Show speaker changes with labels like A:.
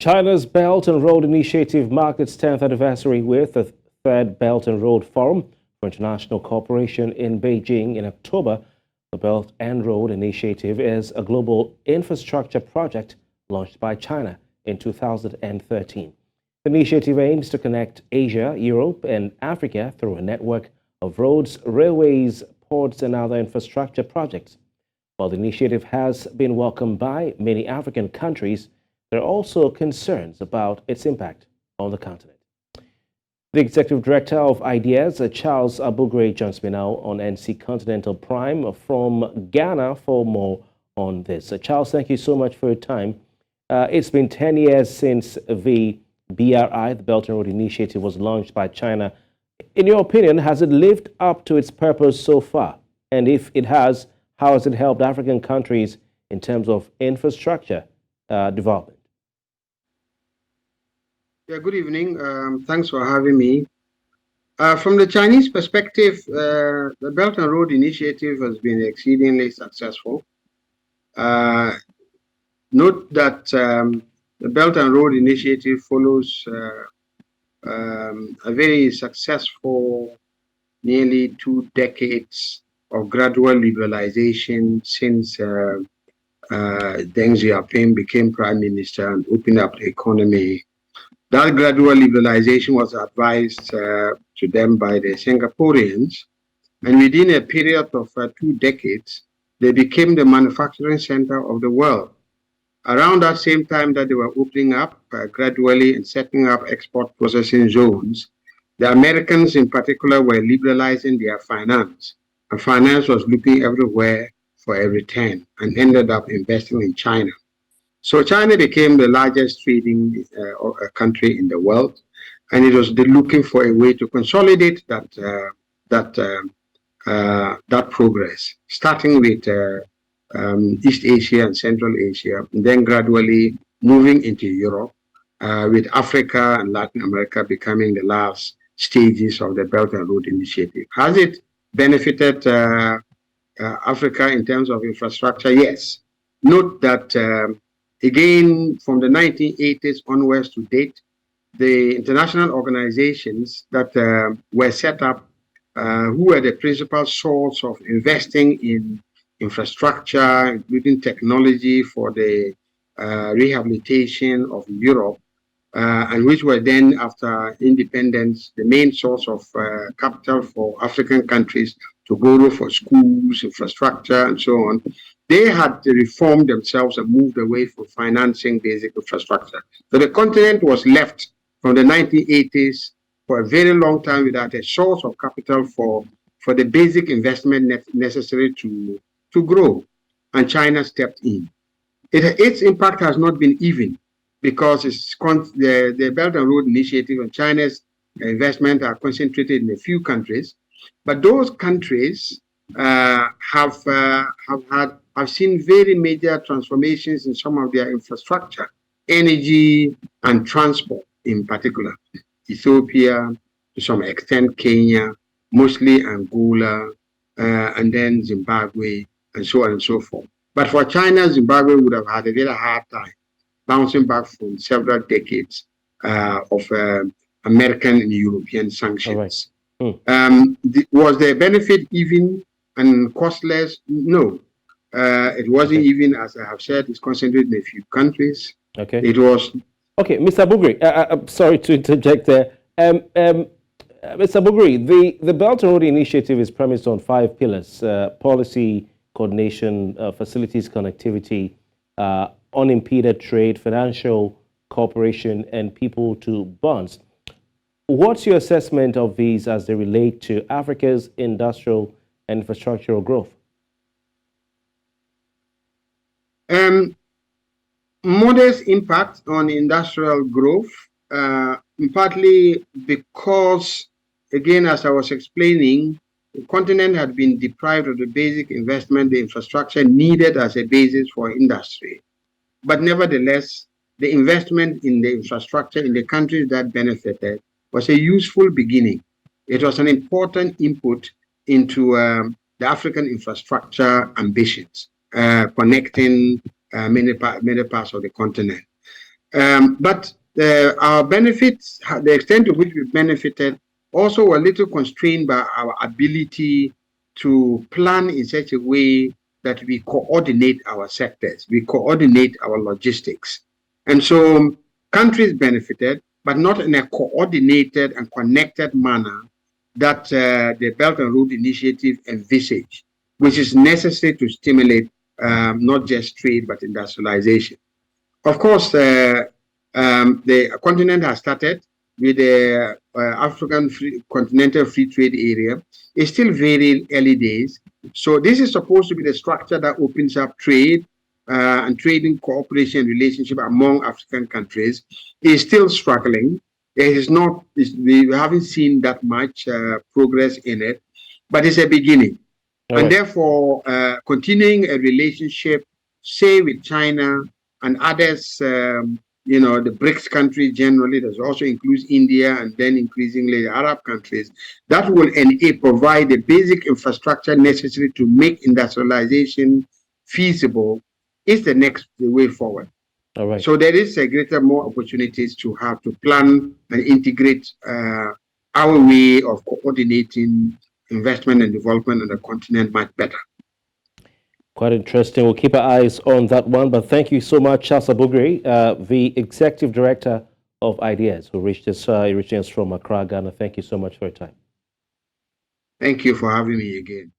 A: China's Belt and Road Initiative marked its 10th anniversary with the third Belt and Road Forum for International Cooperation in Beijing in October. The Belt and Road Initiative is a global infrastructure project launched by China in 2013. The initiative aims to connect Asia, Europe, and Africa through a network of roads, railways, ports, and other infrastructure projects. While the initiative has been welcomed by many African countries, there are also concerns about its impact on the continent. The Executive Director of Ideas, Charles Abugre, joins me now on NC Continental Prime from Ghana for more on this. Charles, thank you so much for your time. It's been 10 years since the BRI, the Belt and Road Initiative, was launched by China. In your opinion, has it lived up to its purpose so far? And if it has, how has it helped African countries in terms of infrastructure development?
B: Yeah, good evening. Thanks for having me. From the Chinese perspective, the Belt and Road Initiative has been exceedingly successful. Note that the Belt and Road Initiative follows a very successful nearly 2 decades of gradual liberalization since Deng Xiaoping became Prime Minister and opened up the economy. That gradual liberalization was advised to them by the Singaporeans, and within a period of 2 decades, they became the manufacturing center of the world. Around that same time that they were opening up gradually and setting up export processing zones, the Americans in particular were liberalizing their finance, and finance was looking everywhere for a return and ended up investing in China. So China became the largest trading country in the world, and it was looking for a way to consolidate that progress, starting with East Asia and Central Asia, and then gradually moving into Europe, with Africa and Latin America becoming the last stages of the Belt and Road Initiative. Has it benefited Africa in terms of infrastructure? Yes. Note that again, from the 1980s onwards to date, the international organizations that were set up, who were the principal source of investing in infrastructure, including technology for the rehabilitation of Europe, and which were then, after independence, the main source of capital for African countries to borrow for schools, infrastructure, and so on. They had reformed themselves and moved away from financing basic infrastructure. So the continent was left from the 1980s for a very long time without a source of capital for the basic investment necessary to grow. And China stepped in. Its impact has not been even, because the Belt and Road Initiative and China's investment are concentrated in a few countries. But those countries have seen very major transformations in some of their infrastructure, energy and transport in particular. Ethiopia, to some extent Kenya, mostly Angola, and then Zimbabwe, and so on and so forth. But for China, Zimbabwe would have had a very hard time bouncing back from several decades of American and European sanctions. Was the benefit even and costless? No. It wasn't even, as I have said, it's concentrated in a few countries.
A: Okay.
B: It was...
A: Okay, Mr. Abugre, I'm sorry to interject there. Mr. Abugre, the Belt and Road Initiative is premised on 5 pillars: policy, coordination, facilities, connectivity, unimpeded trade, financial cooperation, and people to bonds. What's your assessment of these as they relate to Africa's industrial and infrastructural growth?
B: Modest impact on industrial growth, partly because, again, as I was explaining, the continent had been deprived of the basic investment, the infrastructure needed as a basis for industry. But nevertheless, the investment in the infrastructure in the countries that benefited was a useful beginning. It was an important input into the African infrastructure ambitions, connecting many parts of the continent. But our benefits, the extent to which we benefited, also were a little constrained by our ability to plan in such a way that we coordinate our sectors, we coordinate our logistics. And so countries benefited, but not in a coordinated and connected manner that the Belt and Road Initiative envisaged, which is necessary to stimulate not just trade, but industrialization. Of course, the continent has started with the African Continental Free Trade Area. It's still very early days. So this is supposed to be the structure that opens up trade and trading cooperation relationship among African countries. It's still struggling. It is not. We haven't seen that much progress in it, but it's a beginning. And therefore, continuing a relationship, say with China and others, the BRICS countries generally, that also includes India and then increasingly the Arab countries, that will provide the basic infrastructure necessary to make industrialization feasible, is the next way forward.
A: All right.
B: So there is more opportunities to have to plan and integrate our way of coordinating investment and development on the continent much better.
A: Quite interesting. We'll keep our eyes on that one. But thank you so much, Charles Abugre, the Executive Director of Ideas, who reached us from Accra, Ghana. Thank you so much for your time.
B: Thank you for having me again.